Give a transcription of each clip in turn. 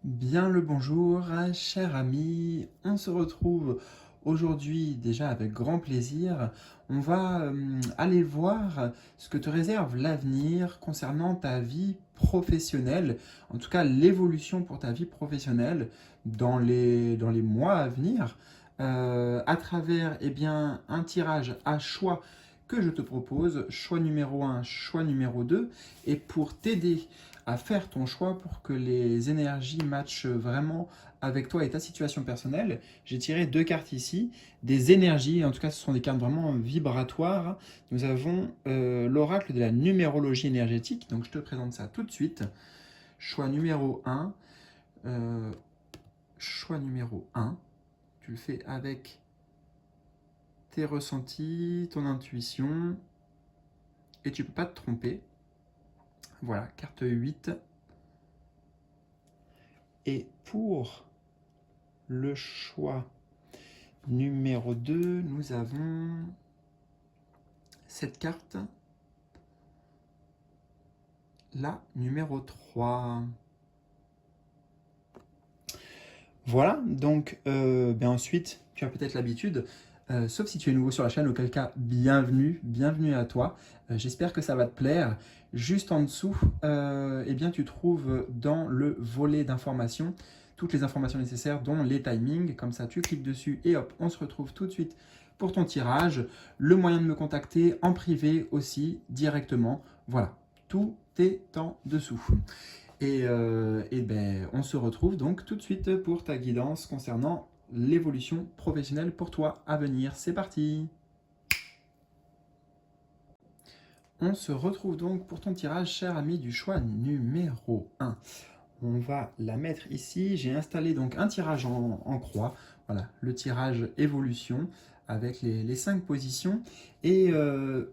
Bien le bonjour, cher ami. On se retrouve aujourd'hui déjà avec grand plaisir. On va aller voir ce que te réserve l'avenir concernant ta vie professionnelle, en tout cas l'évolution pour ta vie professionnelle dans les mois à venir, à travers un tirage à choix que je te propose, choix numéro un, choix numéro 2, et pour t'aider à faire ton choix pour que les énergies matchent vraiment avec toi et ta situation personnelle. J'ai tiré deux cartes ici, des énergies, en tout cas ce sont des cartes vraiment vibratoires. Nous avons l'oracle de la numérologie énergétique, donc je te présente ça tout de suite. Choix numéro un, choix numéro un, tu le fais avec tes ressentis, ton intuition, et tu ne peux pas te tromper. Voilà, carte 8. Et pour le choix numéro 2, nous avons cette carte, la numéro 3. Voilà, donc ensuite, tu as peut-être l'habitude, sauf si tu es nouveau sur la chaîne, auquel cas, bienvenue à toi. J'espère que ça va te plaire. Juste en dessous, tu trouves dans le volet d'informations toutes les informations nécessaires, dont les timings. Comme ça, tu cliques dessus et hop, on se retrouve tout de suite pour ton tirage. Le moyen de me contacter en privé aussi, directement. Voilà, tout est en dessous. On se retrouve donc tout de suite pour ta guidance concernant l'évolution professionnelle pour toi à venir. C'est parti! On se retrouve donc pour ton tirage, cher ami, du choix numéro un. On va la mettre ici. J'ai installé donc un tirage en croix. Voilà, le tirage évolution avec les 5 positions. Et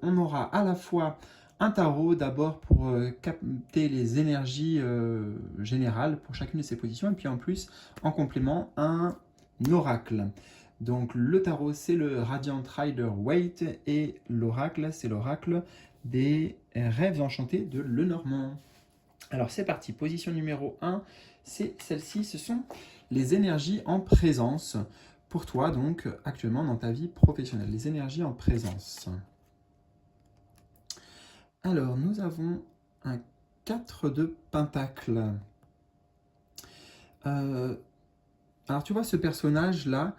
on aura à la fois un tarot d'abord pour capter les énergies générales pour chacune de ces positions. Et puis en plus, en complément, un oracle. Donc le tarot, c'est le Radiant Rider Waite et l'oracle, c'est l'oracle des rêves enchantés de Lenormand. Alors c'est parti, position numéro un, c'est celle-ci, ce sont les énergies en présence pour toi donc actuellement dans ta vie professionnelle, les énergies en présence. Alors nous avons un 4 de pentacle. Alors tu vois ce personnage là,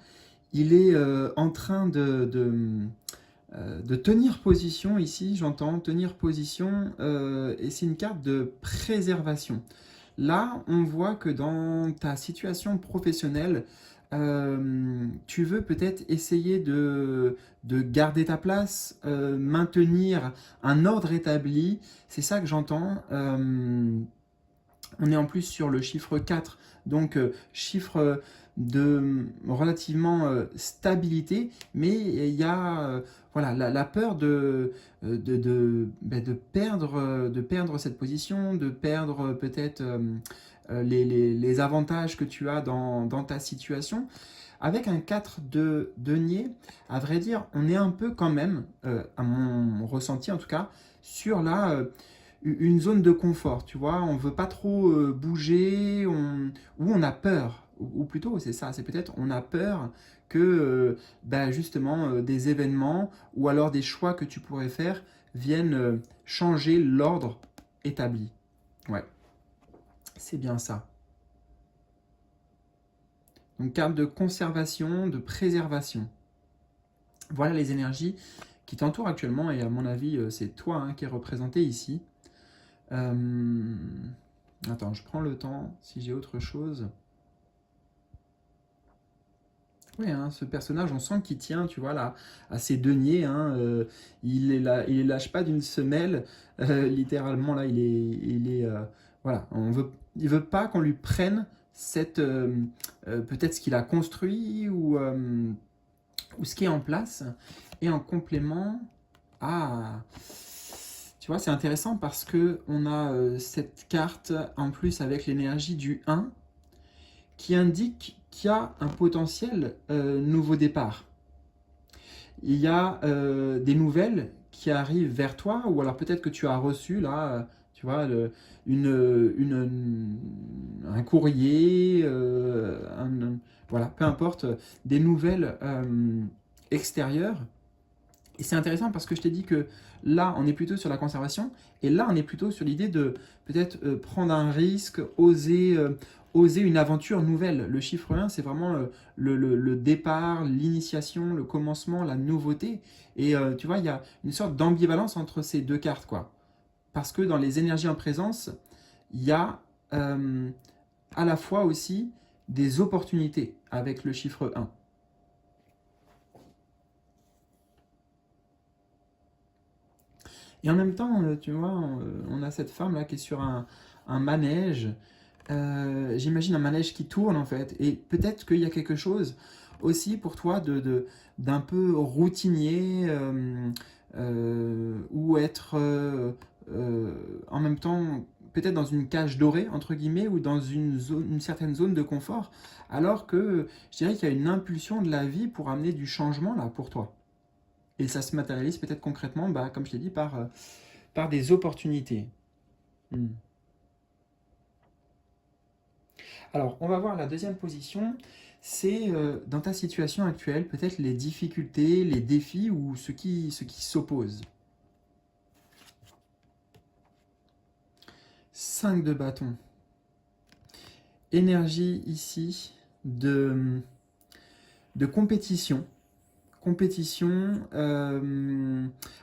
il est en train de tenir position ici, j'entends tenir position, et c'est une carte de préservation. Là, on voit que dans ta situation professionnelle, tu veux peut-être essayer de garder ta place, maintenir un ordre établi, c'est ça que j'entends. On est en plus sur le chiffre 4, donc chiffre de relativement stabilité, mais il y a voilà, la peur de perdre cette position, de perdre peut-être les avantages que tu as dans ta situation. Avec un 4 de denier, à vrai dire, on est un peu quand même, à mon ressenti en tout cas, sur une zone de confort, tu vois, on veut pas trop bouger, ou on a peur, ou plutôt c'est ça, c'est peut-être on a peur que justement des événements ou alors des choix que tu pourrais faire viennent changer l'ordre établi. Ouais, c'est bien ça. Donc carte de conservation, de préservation. Voilà les énergies qui t'entourent actuellement et à mon avis c'est toi hein, qui est représenté ici. Attends, je prends le temps, si j'ai autre chose. Oui, hein, ce personnage, on sent qu'il tient, tu vois, là, à ses deniers. Hein, il les lâche pas d'une semelle. Littéralement, là, voilà, il veut pas qu'on lui prenne cette, peut-être ce qu'il a construit ou ce qui est en place. Et en complément, ah, tu vois, c'est intéressant parce que on a cette carte en plus avec l'énergie du 1 qui indique qu'il y a un potentiel nouveau départ. Il y a des nouvelles qui arrivent vers toi, ou alors peut-être que tu as reçu là, tu vois, un courrier, voilà, peu importe, des nouvelles extérieures. Et c'est intéressant parce que je t'ai dit que là, on est plutôt sur la conservation, et là, on est plutôt sur l'idée de peut-être prendre un risque, oser une aventure nouvelle. Le chiffre 1, c'est vraiment le départ, l'initiation, le commencement, la nouveauté. Et tu vois, il y a une sorte d'ambivalence entre ces deux cartes, quoi. Parce que dans les énergies en présence, il y a à la fois aussi des opportunités avec le chiffre 1. Et en même temps, tu vois, on a cette femme là qui est sur un manège. J'imagine un manège qui tourne en fait. Et peut-être qu'il y a quelque chose aussi pour toi d'un peu routinier ou être en même temps peut-être dans une cage dorée entre guillemets ou dans une certaine zone de confort. Alors que je dirais qu'il y a une impulsion de la vie pour amener du changement là pour toi. Et ça se matérialise peut-être concrètement, bah, comme je l'ai dit, par des opportunités. Hmm. Alors, on va voir la deuxième position. C'est dans ta situation actuelle, peut-être les difficultés, les défis ou ce qui s'oppose. 5 de bâton. Énergie ici de compétition. Compétition,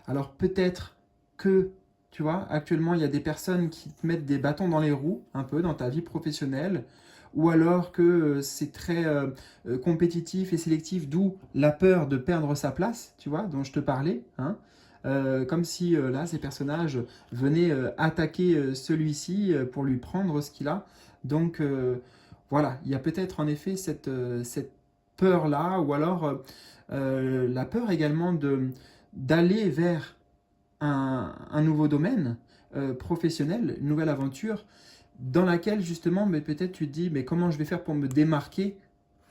alors peut-être que, tu vois, actuellement il y a des personnes qui te mettent des bâtons dans les roues, un peu dans ta vie professionnelle, ou alors que c'est très compétitif et sélectif, d'où la peur de perdre sa place, tu vois, dont je te parlais, hein. Comme si là, ces personnages venaient attaquer celui-ci pour lui prendre ce qu'il a. Donc voilà, il y a peut-être en effet cette peur-là, ou alors la peur également d'aller vers un nouveau domaine professionnel, une nouvelle aventure, dans laquelle justement, mais peut-être tu te dis, mais comment je vais faire pour me démarquer,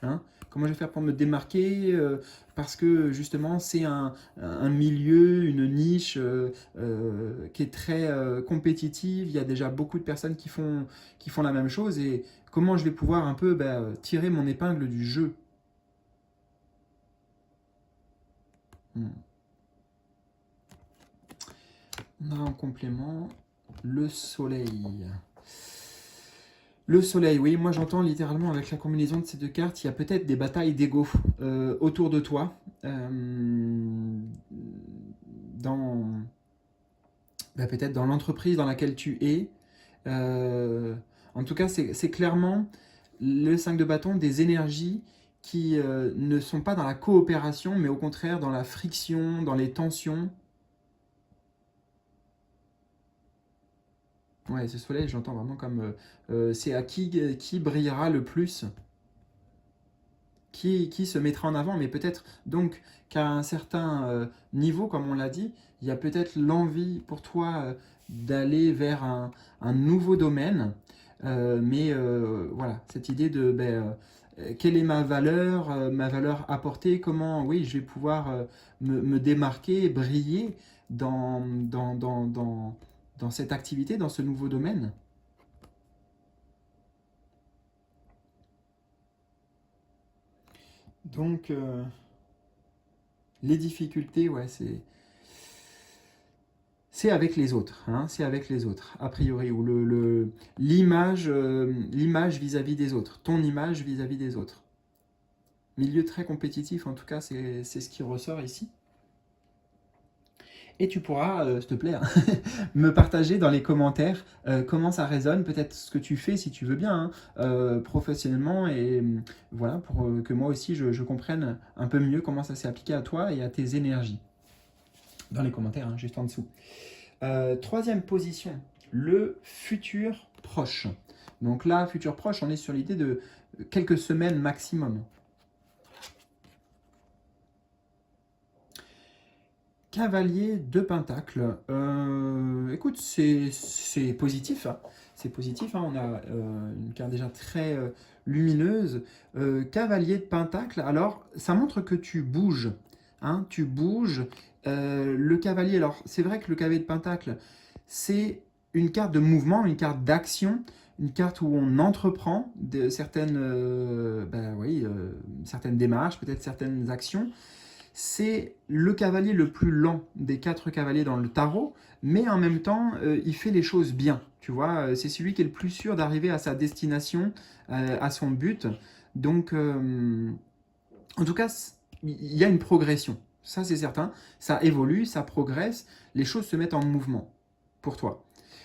hein? Comment je vais faire pour me démarquer parce que justement c'est un milieu, une niche qui est très compétitive, il y a déjà beaucoup de personnes qui font la même chose, et comment je vais pouvoir un peu tirer mon épingle du jeu. Hmm. On a en complément le soleil. Le soleil, oui, moi j'entends littéralement avec la combinaison de ces deux cartes, il y a peut-être des batailles d'ego autour de toi, dans peut-être dans l'entreprise dans laquelle tu es. En tout cas, c'est clairement le 5 de bâton des énergies qui ne sont pas dans la coopération, mais au contraire dans la friction, dans les tensions. Ouais, ce soleil, j'entends vraiment comme c'est à qui brillera le plus, qui se mettra en avant, mais peut-être donc qu'à un certain niveau, comme on l'a dit, il y a peut-être l'envie pour toi d'aller vers un nouveau domaine, mais voilà, cette idée de quelle est ma valeur apportée, comment, oui, je vais pouvoir me démarquer, briller dans cette activité, dans ce nouveau domaine. Donc, les difficultés, ouais, c'est avec les autres, hein, c'est avec les autres, a priori, ou l'image vis-à-vis des autres, ton image vis-à-vis des autres. Milieu très compétitif, en tout cas, c'est ce qui ressort ici. Et tu pourras, s'il te plaît, hein, me partager dans les commentaires comment ça résonne, peut-être ce que tu fais si tu veux bien, hein, professionnellement, et voilà, pour que moi aussi je comprenne un peu mieux comment ça s'est appliqué à toi et à tes énergies. Dans les commentaires, hein, juste en dessous. Troisième position, le futur proche. Donc là, futur proche, on est sur l'idée de quelques semaines maximum. Cavalier de Pentacle. Écoute, c'est positif, hein. C'est positif, hein. On a une carte déjà très lumineuse. Cavalier de Pentacle, alors ça montre que tu bouges, hein, tu bouges. Le cavalier, alors c'est vrai que le cavalier de Pentacle, c'est une carte de mouvement, une carte d'action, une carte où on entreprend certaines, oui, certaines démarches, peut-être certaines actions. C'est le cavalier le plus lent des 4 cavaliers dans le tarot, mais en même temps, il fait les choses bien. Tu vois, c'est celui qui est le plus sûr d'arriver à sa destination, à son but. Donc, en tout cas, il y a une progression. Ça, c'est certain. Ça évolue, ça progresse. Les choses se mettent en mouvement pour toi.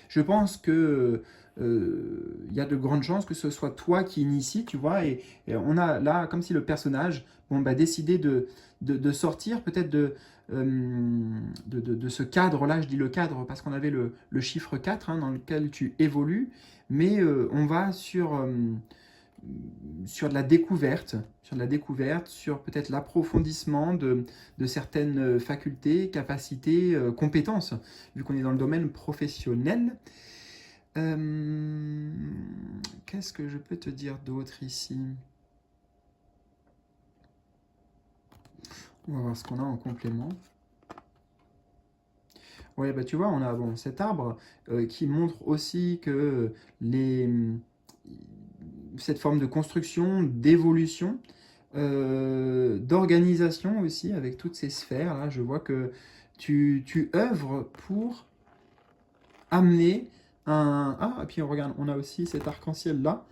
Je pense que il y a de grandes chances que ce soit toi qui initie, tu vois, et on a là, comme si le personnage décidait de sortir peut-être de ce cadre-là. Je dis le cadre parce qu'on avait le chiffre 4 dans lequel tu évolues, mais on va sur de la découverte, sur peut-être l'approfondissement de certaines facultés, capacités, compétences, vu qu'on est dans le domaine professionnel. Euh, Qu'est-ce que je peux te dire d'autre ici? On va voir ce qu'on a en complément. Ouais, bah tu vois, on a cet arbre qui montre aussi que cette forme de construction, d'évolution, d'organisation aussi, avec toutes ces sphères, là, je vois que tu œuvres pour amener un... Ah, et puis regarde, on a aussi cet arc-en-ciel là,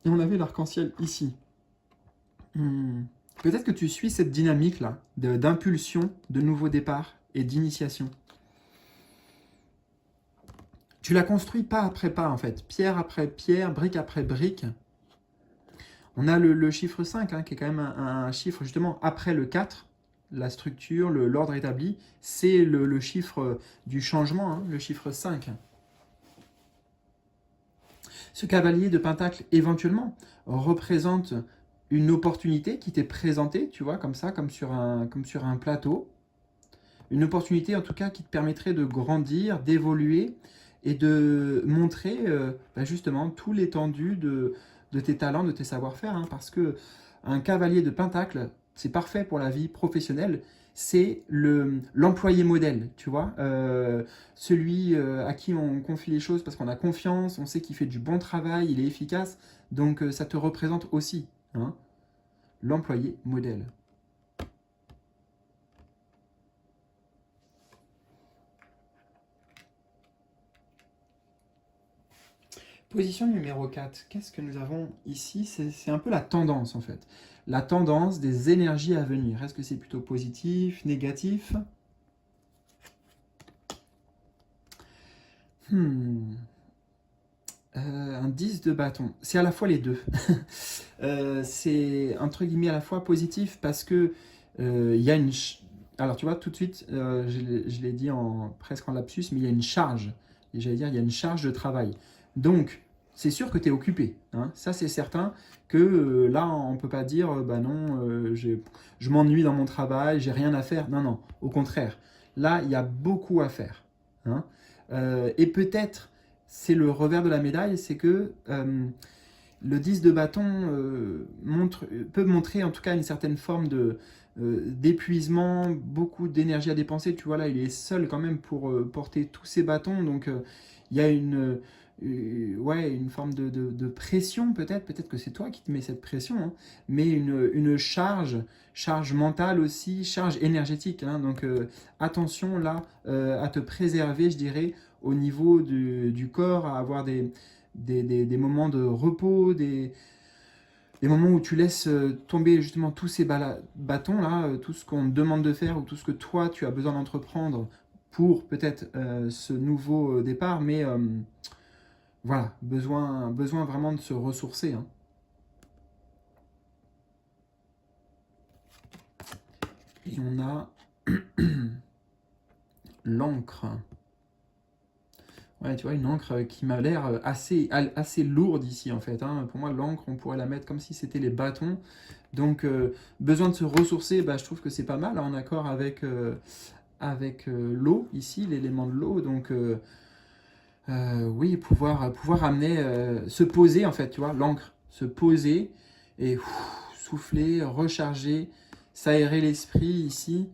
et on avait l'arc-en-ciel ici. Hmm. Peut-être que tu suis cette dynamique-là, d'impulsion, de nouveau départ et d'initiation. Tu la construis pas après pas, en fait, pierre après pierre, brique après brique. On a le chiffre 5, qui est quand même un chiffre justement après le 4, la structure, l'ordre établi, c'est le chiffre du changement, le chiffre 5. Ce cavalier de Pentacle, éventuellement, représente une opportunité qui t'est présentée, tu vois, comme ça, comme sur un plateau. Une opportunité, en tout cas, qui te permettrait de grandir, d'évoluer et de montrer justement tout l'étendue de tes talents, de tes savoir-faire. Parce que un cavalier de Pentacle, c'est parfait pour la vie professionnelle. C'est l'employé modèle, tu vois. Celui à qui on confie les choses parce qu'on a confiance, on sait qu'il fait du bon travail, il est efficace. Donc ça te représente aussi, l'employé modèle. Position numéro 4, qu'est-ce que nous avons ici? C'est un peu la tendance en fait. La tendance des énergies à venir. Est-ce que c'est plutôt positif, négatif? Un 10 de bâton. C'est à la fois les deux. C'est entre guillemets à la fois positif parce que il y a une... Alors tu vois, tout de suite, je l'ai dit presque en lapsus, mais il y a une charge. Et j'allais dire, il y a une charge de travail. Donc, c'est sûr que tu es occupé. Ça, c'est certain que là, on ne peut pas dire, bah non, je m'ennuie dans mon travail, j'ai rien à faire. Non, non, au contraire. Là, il y a beaucoup à faire. Et peut-être, c'est le revers de la médaille, c'est que le 10 de bâton peut montrer en tout cas une certaine forme d'épuisement, beaucoup d'énergie à dépenser. Tu vois, là, il est seul quand même pour porter tous ces bâtons. Donc, il y a une forme de pression peut-être. Peut-être que c'est toi qui te mets cette pression, mais une charge mentale aussi, charge énergétique. Donc, attention là à te préserver, je dirais, au niveau du corps, à avoir des moments de repos, des moments où tu laisses tomber justement tous ces bâtons là, tout ce qu'on te demande de faire ou tout ce que toi tu as besoin d'entreprendre pour peut-être ce nouveau départ, mais voilà, besoin vraiment de se ressourcer. Et on a l'encre. Ouais, tu vois, une encre qui m'a l'air assez lourde ici en fait. Pour moi, l'encre, on pourrait la mettre comme si c'était les bâtons. Donc, besoin de se ressourcer, je trouve que c'est pas mal, en accord avec l'eau ici, l'élément de l'eau. Donc, oui, pouvoir amener, se poser en fait, tu vois, l'encre, se poser et souffler, recharger, s'aérer l'esprit ici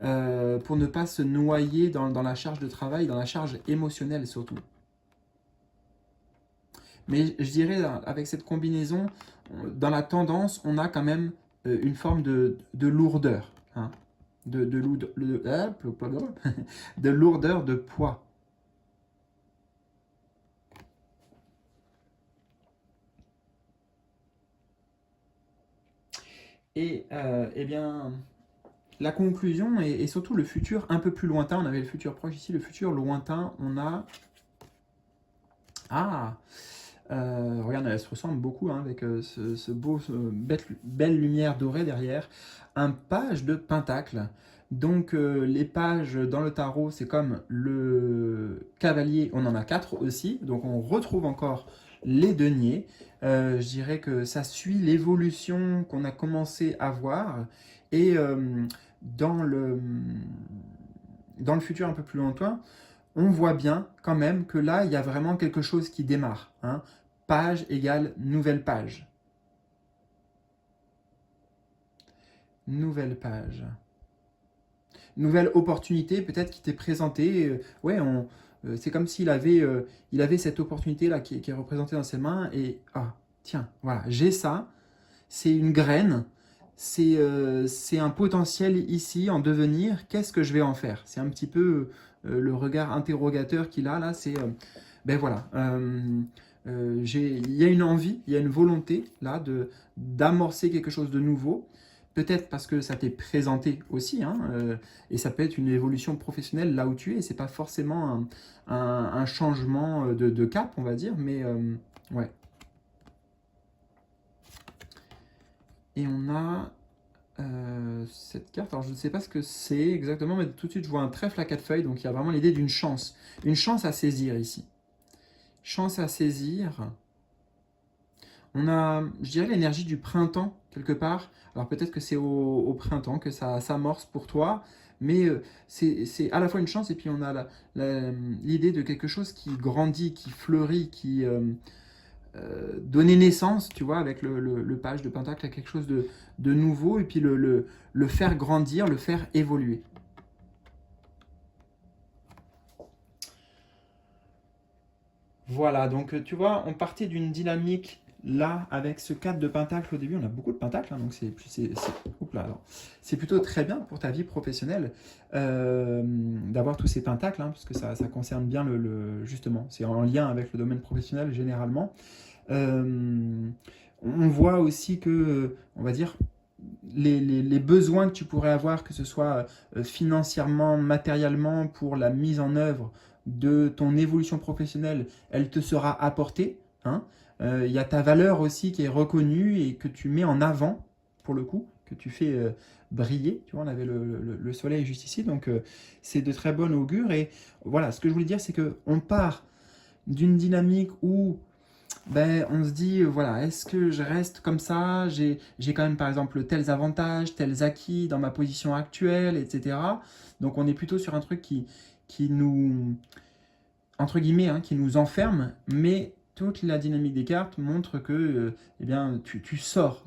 pour ne pas se noyer dans la charge de travail, dans la charge émotionnelle surtout. Mais je dirais, avec cette combinaison, dans la tendance, on a quand même une forme de lourdeur, hein, de lourdeur de poids. Et eh bien, la conclusion et surtout le futur un peu plus lointain, on avait le futur proche ici, le futur lointain, on a... Ah, regarde, elle se ressemble beaucoup hein, avec belle lumière dorée derrière. Un page de pentacle. Donc les pages dans le tarot, c'est comme le cavalier, on en a 4 aussi. Donc on retrouve encore les deniers. Je dirais que ça suit l'évolution qu'on a commencé à voir. Et dans le, dans le futur un peu plus lointain, on voit bien quand même que là, il y a vraiment quelque chose qui démarre, hein. Page égale nouvelle page. Nouvelle page. Nouvelle opportunité peut-être qui t'est présentée. Ouais, c'est comme s'il avait, il avait cette opportunité-là qui est représentée dans ses mains. Et, ah, tiens, voilà, j'ai ça. C'est une graine. C'est un potentiel ici en devenir. Qu'est-ce que je vais en faire? C'est un petit peu le regard interrogateur qu'il a là. C'est, ben voilà, il y a une envie, il y a une volonté là d'amorcer quelque chose de nouveau. Peut-être parce que ça t'est présenté aussi, hein, et ça peut être une évolution professionnelle là où tu es. C'est pas forcément un changement de cap, on va dire, mais ouais. Et on a cette carte. Alors je ne sais pas ce que c'est exactement, mais tout de suite je vois un trèfle à 4 feuilles, donc il y a vraiment l'idée d'une chance. Une chance à saisir ici. Chance à saisir. On a, je dirais, l'énergie du printemps, quelque part. Alors peut-être que c'est au printemps que ça s'amorce pour toi, mais c'est à la fois une chance et puis on a l'idée de quelque chose qui grandit, qui fleurit, qui donner naissance, tu vois, avec le page de Pentacle à quelque chose de nouveau et puis le faire grandir, le faire évoluer. Voilà, donc tu vois, on partait d'une dynamique là avec ce 4 de Pentacle au début. On a beaucoup de Pentacles, hein, donc oups là, alors, c'est plutôt très bien pour ta vie professionnelle d'avoir tous ces Pentacles, hein, parce que ça concerne bien justement, c'est en lien avec le domaine professionnel généralement. On voit aussi que, on va dire, les besoins que tu pourrais avoir, que ce soit financièrement, matériellement, pour la mise en œuvre de ton évolution professionnelle, elle te sera apportée, hein. Il y a ta valeur aussi qui est reconnue et que tu mets en avant, pour le coup, que tu fais briller. Tu vois, on avait le soleil juste ici, donc c'est de très bon augure. Et voilà, ce que je voulais dire, c'est qu'on part d'une dynamique où ben, on se dit, voilà, est-ce que je reste comme ça? J'ai quand même, par exemple, tels avantages, tels acquis dans ma position actuelle, etc. Donc, on est plutôt sur un truc qui nous, entre guillemets, hein, qui nous enferme, mais toute la dynamique des cartes montre que eh bien, tu sors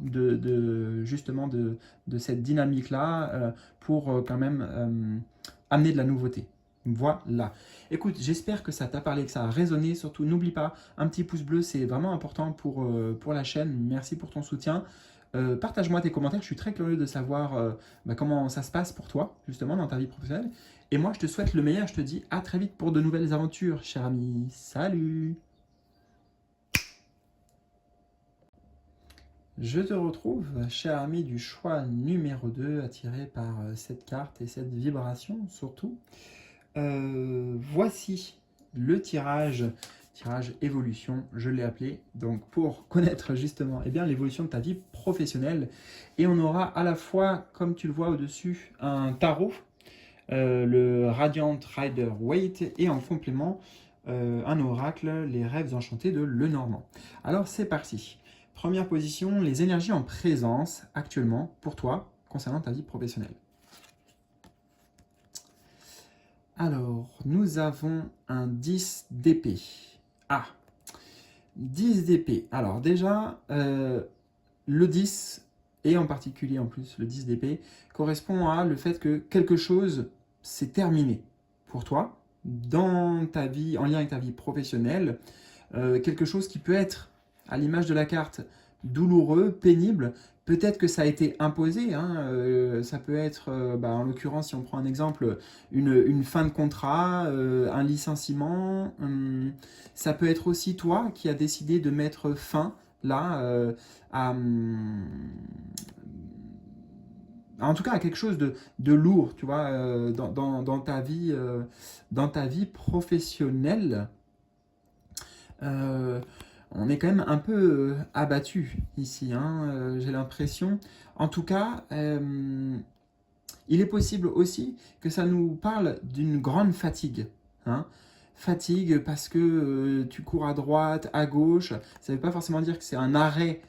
justement de cette dynamique-là pour quand même amener de la nouveauté. Voilà. Écoute, j'espère que ça t'a parlé, que ça a résonné. Surtout, n'oublie pas, un petit pouce bleu, c'est vraiment important pour la chaîne. Merci pour ton soutien. Partage-moi tes commentaires, je suis très curieux de savoir comment ça se passe pour toi, justement, dans ta vie professionnelle. Et moi, je te souhaite le meilleur, je te dis à très vite pour de nouvelles aventures, cher ami. Salut! Je te retrouve, cher ami du choix numéro 2, attiré par cette carte et cette vibration surtout. Voici le tirage évolution, je l'ai appelé, donc pour connaître justement eh bien, l'évolution de ta vie professionnelle. Et on aura à la fois, comme tu le vois au-dessus, un tarot, le Radiant Rider Waite, et en complément, un oracle, les rêves enchantés de Lenormand. Alors c'est parti. Première position, les énergies en présence actuellement pour toi concernant ta vie professionnelle. Alors, nous avons un 10 d'épée. Ah, 10 d'épée. Alors déjà, le 10, et en particulier en plus le 10 d'épée, correspond à le fait que quelque chose s'est terminé pour toi, dans ta vie, en lien avec ta vie professionnelle. quelque chose qui peut être, à l'image de la carte, douloureux, pénible. Peut-être que ça a été imposé, hein, ça peut être, en l'occurrence, si on prend un exemple, une fin de contrat, un licenciement. Ça peut être aussi toi qui as décidé de mettre fin, là, en tout cas à quelque chose de lourd, tu vois, dans ta vie professionnelle. Euh, on est quand même un peu abattu ici, hein, j'ai l'impression. En tout cas, il est possible aussi que ça nous parle d'une grande fatigue, hein. Fatigue parce que tu cours à droite, à gauche. Ça ne veut pas forcément dire que c'est un arrêt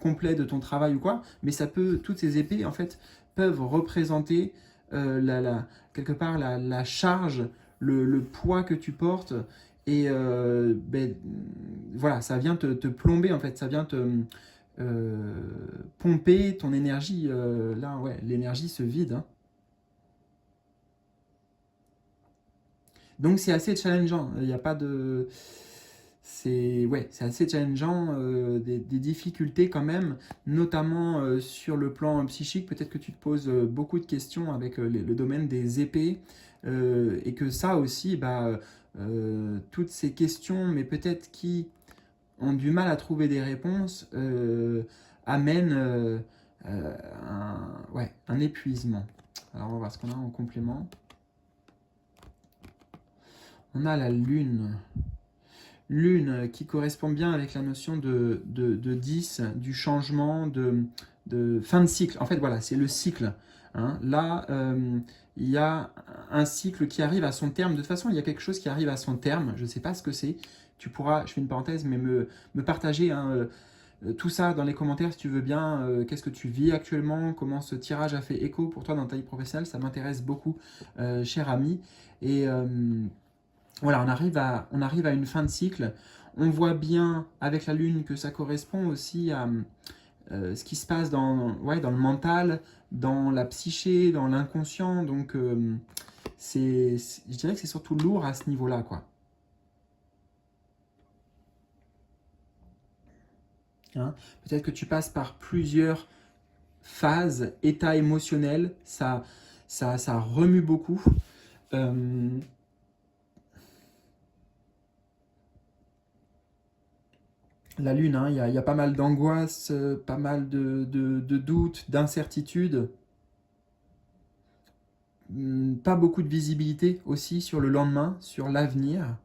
complet de ton travail ou quoi, mais ça peut, toutes ces épées en fait peuvent représenter quelque part la charge, le poids que tu portes. Et voilà, ça vient te plomber en fait, ça vient te euh, pomper ton énergie. Là, ouais, l'énergie se vide, hein. Donc c'est assez challengeant. Il n'y a pas de. C'est ouais, c'est assez challengeant, des difficultés quand même, notamment sur le plan psychique. Peut-être que tu te poses beaucoup de questions avec le domaine des épées, et que ça aussi, toutes ces questions, mais peut-être qui ont du mal à trouver des réponses, amènent un épuisement. Alors on va voir ce qu'on a en complément. On a la lune. Lune qui correspond bien avec la notion de 10, du changement, de fin de cycle. En fait, voilà, c'est le cycle, hein. Là, il y a un cycle qui arrive à son terme. De toute façon, il y a quelque chose qui arrive à son terme. Je ne sais pas ce que c'est. Tu pourras, je fais une parenthèse, mais me partager, hein, tout ça dans les commentaires si tu veux bien. Qu'est-ce que tu vis actuellement? Comment ce tirage a fait écho pour toi dans ta vie professionnelle? Ça m'intéresse beaucoup, cher ami. Et voilà, on arrive à une fin de cycle. On voit bien avec la Lune que ça correspond aussi à ce qui se passe dans le mental, dans la psyché, dans l'inconscient. Donc, je dirais que c'est surtout lourd à ce niveau-là, quoi. Hein. Peut-être que tu passes par plusieurs phases, états émotionnels. Ça remue beaucoup. Euh, la Lune, hein, il y a pas mal d'angoisse, pas mal de doutes, d'incertitudes. Pas beaucoup de visibilité aussi sur le lendemain, sur l'avenir.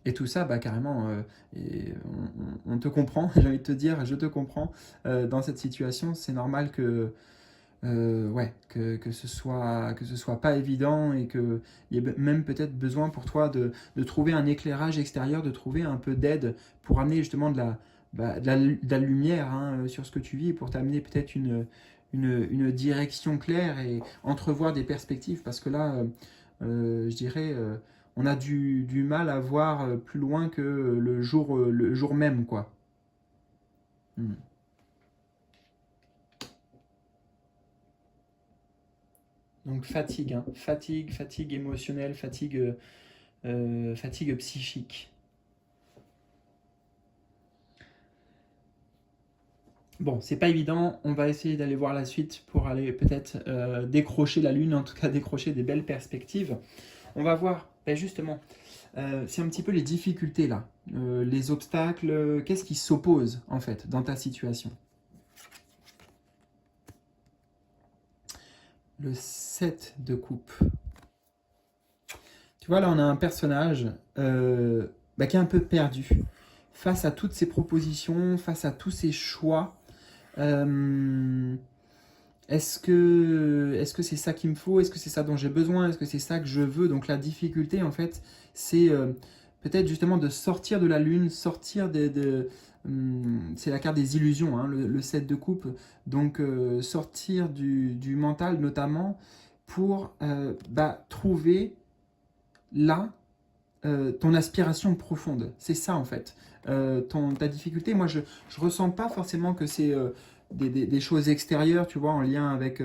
Et tout ça, carrément, on te comprend, j'ai envie de te dire, je te comprends. Dans cette situation, c'est normal que ce soit pas évident et qu'il y ait même peut-être besoin pour toi de trouver un éclairage extérieur, de trouver un peu d'aide pour amener justement de la lumière, hein, sur ce que tu vis, et pour t'amener peut-être une direction claire et entrevoir des perspectives. Parce que là, je dirais, on a du mal à voir plus loin que le jour même, quoi. Hmm. Donc fatigue, hein. Fatigue émotionnelle, fatigue psychique. Bon, c'est pas évident, on va essayer d'aller voir la suite pour aller peut-être décrocher la lune, en tout cas décrocher des belles perspectives. On va voir, justement, c'est un petit peu les difficultés là, les obstacles, qu'est-ce qui s'oppose en fait dans ta situation. Le 7 de coupe. Tu vois, là on a un personnage qui est un peu perdu face à toutes ces propositions, face à tous ces choix. Euh, est-ce que c'est ça qu'il me faut? Est-ce que c'est ça dont j'ai besoin? Est-ce que c'est ça que je veux? Donc la difficulté, en fait, c'est peut-être justement de sortir de la lune, sortir c'est la carte des illusions, hein, le 7 de coupe. Donc sortir du mental notamment pour trouver là ton aspiration profonde. C'est ça en fait. Ta difficulté, moi je ressens pas forcément que c'est des choses extérieures, tu vois, en lien avec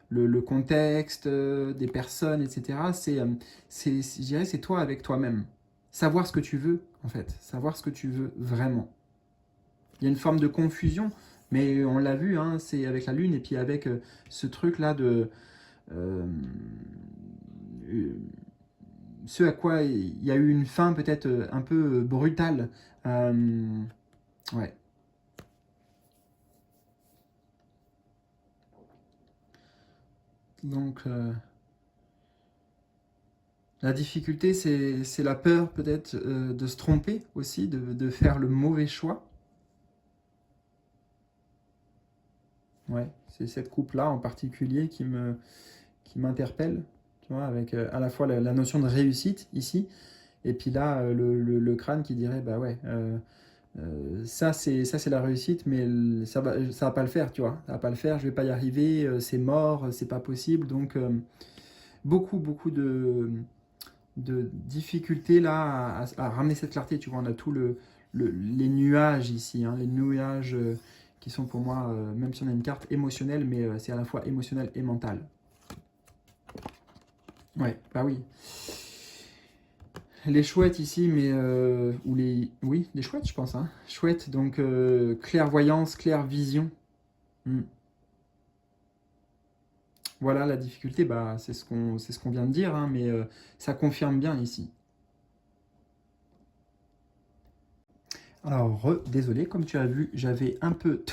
le contexte, des personnes, etc. Je dirais, c'est toi avec toi-même. savoir ce que tu veux, en fait, savoir ce que tu veux vraiment. Il y a une forme de confusion, mais on l'a vu, hein, c'est avec la lune et puis avec ce truc-là de... euh, ce à quoi il y a eu une fin peut-être un peu brutale. Ouais. Donc, la difficulté, c'est la peur peut-être de se tromper aussi, de faire le mauvais choix. Ouais, c'est cette coupe-là en particulier qui m'interpelle, tu vois, avec à la fois la notion de réussite ici, et puis là, le crâne qui dirait, bah ouais, ça c'est la réussite, mais ça va pas le faire, tu vois, ça va pas le faire, je vais pas y arriver, c'est mort, c'est pas possible, donc beaucoup de difficultés là à ramener cette clarté, tu vois, on a tout les nuages ici, hein, les nuages qui sont pour moi, même si on a une carte émotionnelle, mais c'est à la fois émotionnel et mental. Ouais, bah oui. Les chouettes ici, mais ou les, oui, les chouettes, je pense, hein. Chouettes, donc clairvoyance, clairvision. Hmm. Voilà la difficulté, bah c'est ce qu'on vient de dire, hein, mais ça confirme bien ici. Alors, désolé, comme tu as vu, j'avais un peu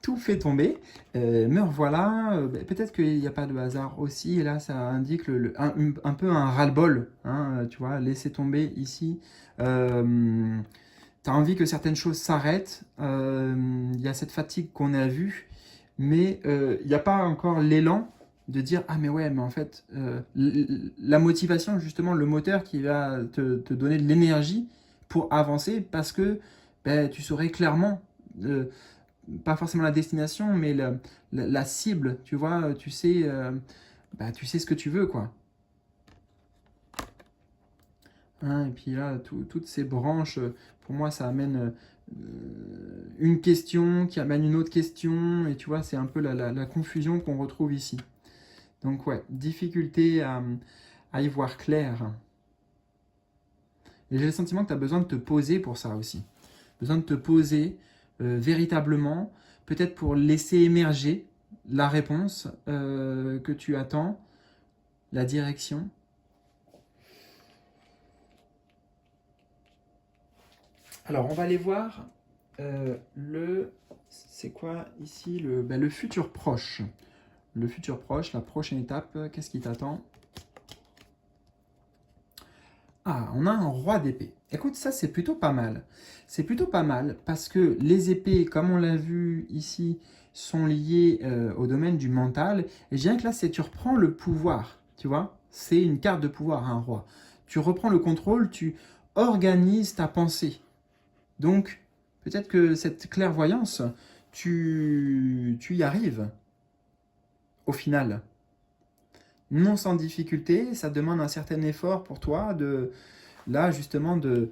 tout fait tomber. Me revoilà. Peut-être qu'il n'y a pas de hasard aussi. Et là, ça indique un peu un ras-le-bol. Hein, tu vois, laisser tomber ici. Tu as envie que certaines choses s'arrêtent. Il y a cette fatigue qu'on a vue. Mais il n'y a pas encore l'élan de dire ah mais ouais mais en fait la motivation justement le moteur qui va te donner de l'énergie pour avancer parce que ben, tu saurais clairement euh, pas forcément la destination mais la cible tu vois bah, tu sais ce que tu veux quoi. Hein, et puis là toutes ces branches pour moi ça amène une question qui amène une autre question et tu vois c'est un peu la confusion qu'on retrouve ici. Donc ouais, difficulté à y voir clair. Et j'ai le sentiment que tu as besoin de te poser pour ça aussi. Besoin de te poser véritablement, peut-être pour laisser émerger la réponse que tu attends, la direction. Alors, on va aller voir c'est quoi ici le futur proche. Le futur proche, la prochaine étape, qu'est-ce qui t'attend? Ah, on a un roi d'épée. Écoute, ça c'est plutôt pas mal. C'est plutôt pas mal parce que les épées, comme on l'a vu ici, sont liées au domaine du mental. Et je dirais que là, c'est tu reprends le pouvoir, tu vois. C'est une carte de pouvoir, un roi. Tu reprends le contrôle, tu organises ta pensée. Donc, peut-être que cette clairvoyance, tu y arrives au final. Non sans difficulté, ça demande un certain effort pour toi là justement tu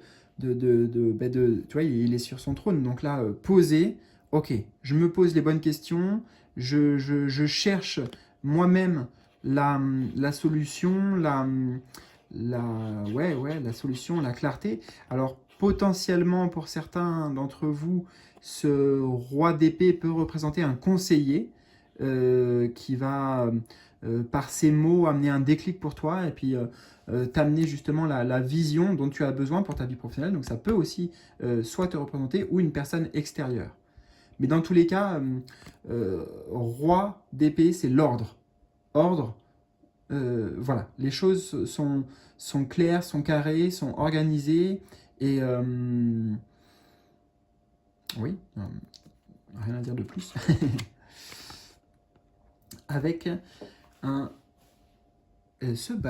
vois, il est sur son trône, donc là, poser, ok, je me pose les bonnes questions, je cherche moi-même la solution, la solution, la clarté. Alors potentiellement pour certains d'entre vous, ce roi d'épée peut représenter un conseiller qui va par ses mots amener un déclic pour toi et puis t'amener justement la vision dont tu as besoin pour ta vie professionnelle. Donc ça peut aussi soit te représenter ou une personne extérieure. Mais dans tous les cas, roi d'épée, c'est l'ordre. Ordre, voilà. Les choses sont claires, sont carrées, sont organisées. Et oui, rien à dire de plus. Avec un un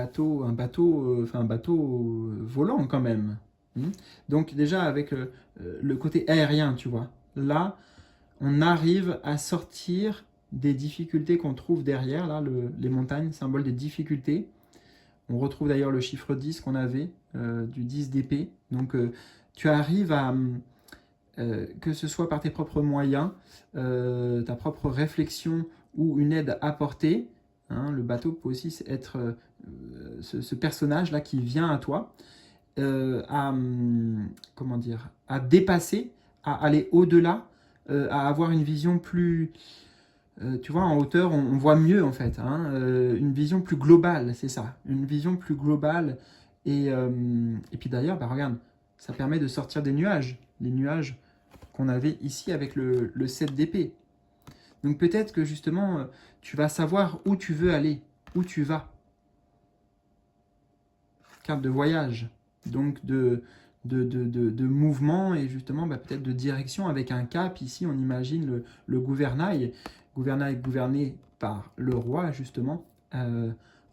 bateau volant quand même. Donc déjà avec le côté aérien, tu vois, là, on arrive à sortir des difficultés qu'on trouve derrière, là, les montagnes, symbole des difficultés. On retrouve d'ailleurs le chiffre 10 qu'on avait, du 10 d'épée. Donc tu arrives à, que ce soit par tes propres moyens, ta propre réflexion ou une aide apportée, hein, le bateau peut aussi être ce personnage-là qui vient à toi comment dire, à dépasser, à aller au-delà, à avoir une vision plus, tu vois, en hauteur, on voit mieux en fait, hein, une vision plus globale, c'est ça, une vision plus globale. Et puis d'ailleurs, bah, regarde, ça permet de sortir des nuages, les nuages qu'on avait ici avec le 7 d'épée. Donc peut-être que justement, tu vas savoir où tu veux aller, où tu vas. Carte de voyage, donc de mouvement et justement bah, peut-être de direction avec un cap. Ici, on imagine le gouvernail, gouvernail gouverné par le roi, justement.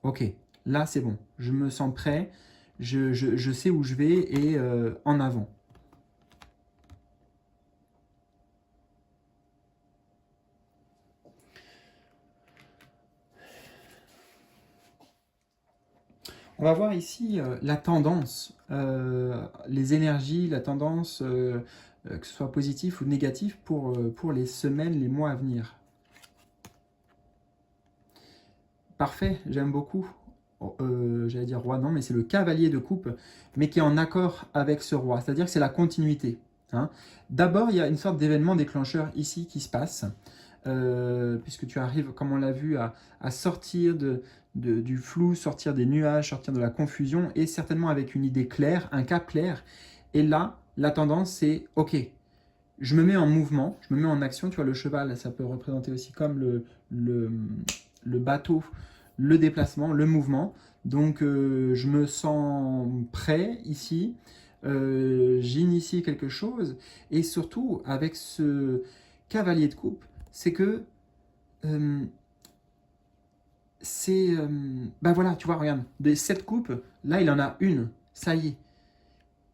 Ok, là c'est bon, je me sens prêt, je sais où je vais et en avant. On va voir ici la tendance, les énergies, la tendance, que ce soit positif ou négatif pour les semaines, les mois à venir. Parfait, j'aime beaucoup. J'allais dire roi, non, mais c'est le cavalier de coupe, mais qui est en accord avec ce roi, c'est-à-dire que c'est la continuité. Hein. D'abord, il y a une sorte d'événement déclencheur ici qui se passe, puisque tu arrives, comme on l'a vu, à sortir du flou, sortir des nuages, sortir de la confusion, et certainement avec une idée claire, un cap clair. Et là, la tendance, c'est, ok, je me mets en mouvement, je me mets en action. Tu vois, le cheval, ça peut représenter aussi comme le, le bateau, le déplacement, le mouvement. Donc, je me sens prêt ici. J'initie quelque chose. Et surtout, avec ce cavalier de coupe, c'est que euh, c'est... ben voilà, tu vois, regarde, des 7 coupes, là, il en a une. Ça y est,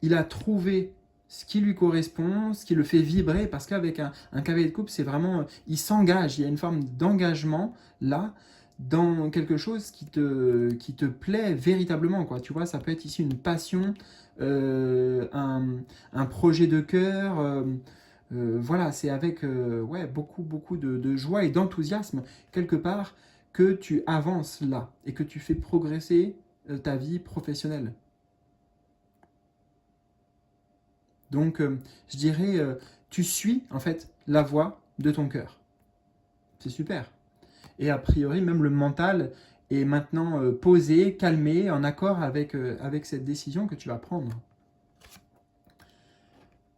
il a trouvé ce qui lui correspond, ce qui le fait vibrer, parce qu'avec un cavalier de coupe, c'est vraiment, il s'engage, il y a une forme d'engagement là, dans quelque chose qui te plaît véritablement, quoi. Tu vois, ça peut être ici une passion, euh, un, un projet de cœur, voilà, c'est avec ouais, beaucoup, beaucoup de joie et d'enthousiasme, quelque part, que tu avances là, et que tu fais progresser ta vie professionnelle. Donc, je dirais, tu suis en fait la voix de ton cœur. C'est super. Et a priori, même le mental est maintenant posé, calmé, en accord avec cette décision que tu vas prendre.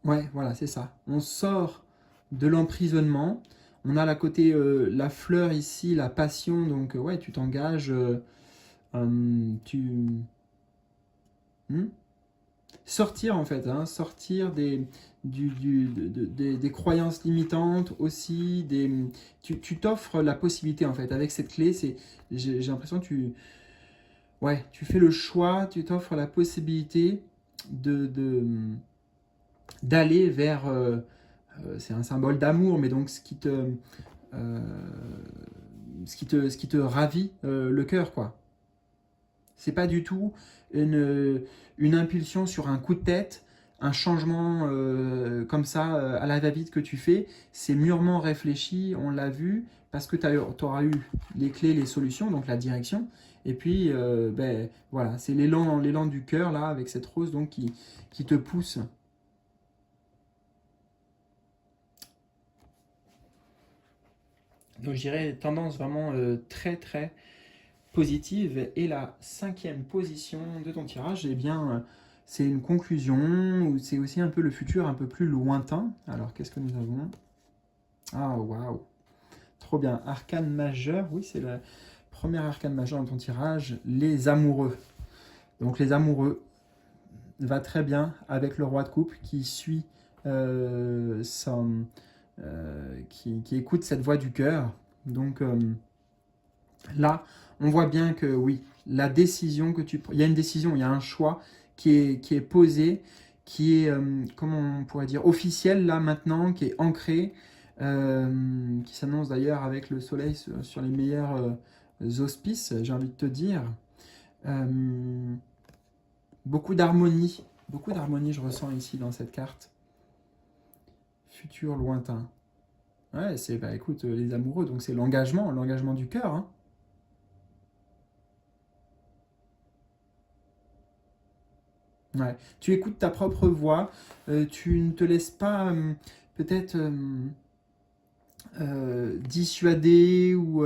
Ouais, voilà, c'est ça. On sort de l'emprisonnement. On a la côté, la fleur ici, la passion. Donc, ouais, tu t'engages. Tu. Hmm. Sortir en fait, hein, sortir des croyances limitantes aussi, tu t'offres la possibilité en fait, avec cette clé, j'ai l'impression que ouais, tu fais le choix, tu t'offres la possibilité de, de- d'aller vers, c'est un symbole d'amour, mais donc euh, ce qui te ravit le cœur, quoi. C'est pas du tout une impulsion sur un coup de tête, un changement comme ça à la va-vite que tu fais. C'est mûrement réfléchi, on l'a vu, parce que tu auras eu les clés, les solutions, donc la direction. Et puis, ben, voilà, c'est l'élan du cœur, là, avec cette rose donc, qui te pousse. Donc, je dirais tendance vraiment très, très positive. Et la cinquième position de ton tirage, eh bien, c'est une conclusion ou c'est aussi un peu le futur un peu plus lointain. Alors, qu'est-ce que nous avons? Ah, waouh! Trop bien. Arcane majeur, oui, c'est la première arcane majeure dans ton tirage, les amoureux. Donc, les amoureux va très bien avec le roi de coupe qui suit qui écoute cette voix du cœur. Donc, là, on voit bien que oui, la décision que tu prends, il y a une décision, il y a un choix qui est posé, qui est, comment on pourrait dire, officiel là maintenant, qui est ancré, qui s'annonce d'ailleurs avec le soleil sur les meilleurs auspices, j'ai envie de te dire. Euh, beaucoup d'harmonie je ressens ici dans cette carte. Futur lointain. Ouais, c'est, bah écoute, les amoureux, donc c'est l'engagement du cœur, hein. Ouais. Tu écoutes ta propre voix, tu ne te laisses pas peut-être dissuader ou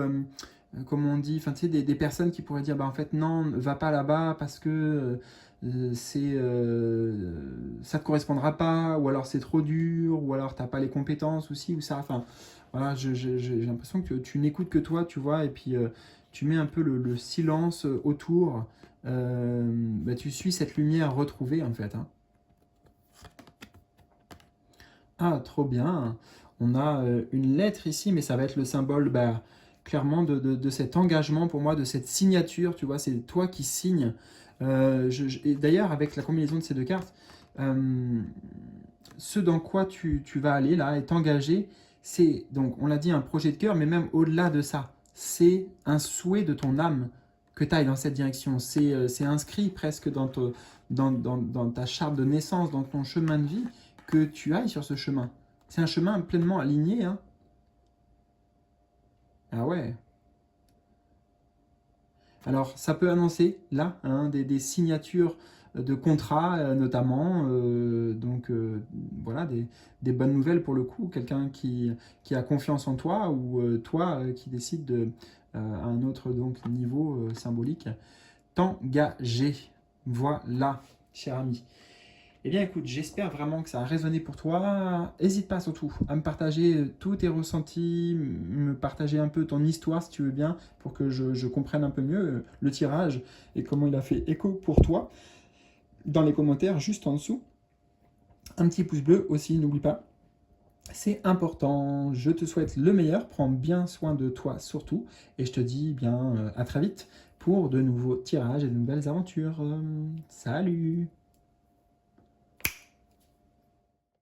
comme on dit, enfin tu sais, des personnes qui pourraient dire bah en fait non, va pas là-bas parce que ça te correspondra pas, ou alors c'est trop dur, ou alors t'as pas les compétences aussi, ou ça, enfin voilà, j'ai l'impression que tu n'écoutes que toi, tu vois, et puis tu mets un peu le silence autour, bah, tu suis cette lumière retrouvée en fait, hein. Ah, trop bien. On a une lettre ici, mais ça va être le symbole bah, clairement de cet engagement pour moi, de cette signature, tu vois, c'est toi qui signes. Et d'ailleurs, avec la combinaison de ces deux cartes, euh, ce dans quoi tu vas aller là, est engagé, c'est, donc on l'a dit, un projet de cœur, mais même au-delà de ça, c'est un souhait de ton âme que tu ailles dans cette direction. C'est inscrit presque dans ta charte de naissance, dans ton chemin de vie, que tu ailles sur ce chemin. C'est un chemin pleinement aligné, hein. Ah ouais. Alors, ça peut annoncer, là, hein, des signatures de contrats, notamment. Donc, voilà, des bonnes nouvelles pour le coup. Quelqu'un qui a confiance en toi ou toi qui décide à un autre donc, niveau symbolique, t'engager. Voilà, cher ami. Eh bien, écoute, j'espère vraiment que ça a résonné pour toi. N'hésite pas surtout à me partager tous tes ressentis, me partager un peu ton histoire si tu veux bien, pour que je comprenne un peu mieux le tirage et comment il a fait écho pour toi. Dans les commentaires juste en dessous, un petit pouce bleu aussi, n'oublie pas. C'est important. Je te souhaite le meilleur. Prends bien soin de toi surtout. Et je te dis bien à très vite pour de nouveaux tirages et de nouvelles aventures. Salut!